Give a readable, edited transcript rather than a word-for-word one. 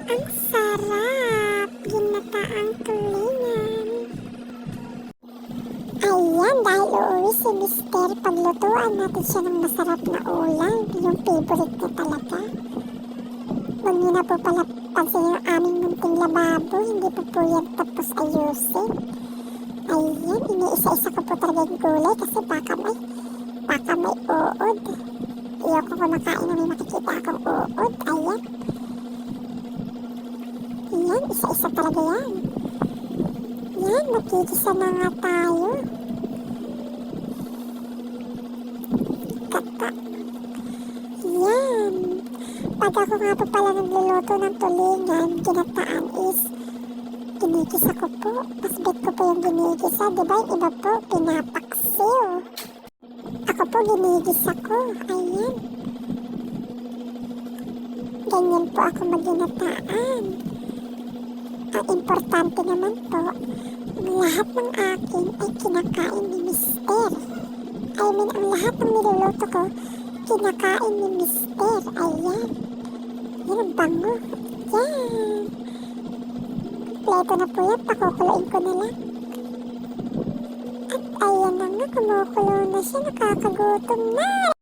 Ang sarap! Ginataang tulingan. Ayan, dahil uuwi si Mister, paglutuan natin siya ng masarap na ulam. Yung favorite niya talaga. Huwag niyo na po pala pansin yung aming munting lababo. Hindi po yan tapos ayusin. Ayan, iniisa-isa ko po talaga yung gulay kasi baka may uod. Iyoko kumakain na may makikita akong uod. Ayan. Ayan, isa-isa talaga yan. Yan, magkikisa na nga tayo. Kata. Yan. Pag ako nga po pala nagluluto ng tulingan, ginataan is ginigisa ko po. Pasbit ko po yung ginigisa. Diba yung iba po, pinapaksiw. Ako po ginigisa ko. Ayan. Ganyan po ako maginataan. Ang importante naman po, lahat ng akin ay kinakain ni Mister. I mean, ang lahat ng niluluto ko, kinakain ni Mister. Ayan. Yan ang bango. Yan. Kompleto na po yan. Pakukuloyin ko na lang. At ayan na nga, kumukulo na siya. Nakakagutom na.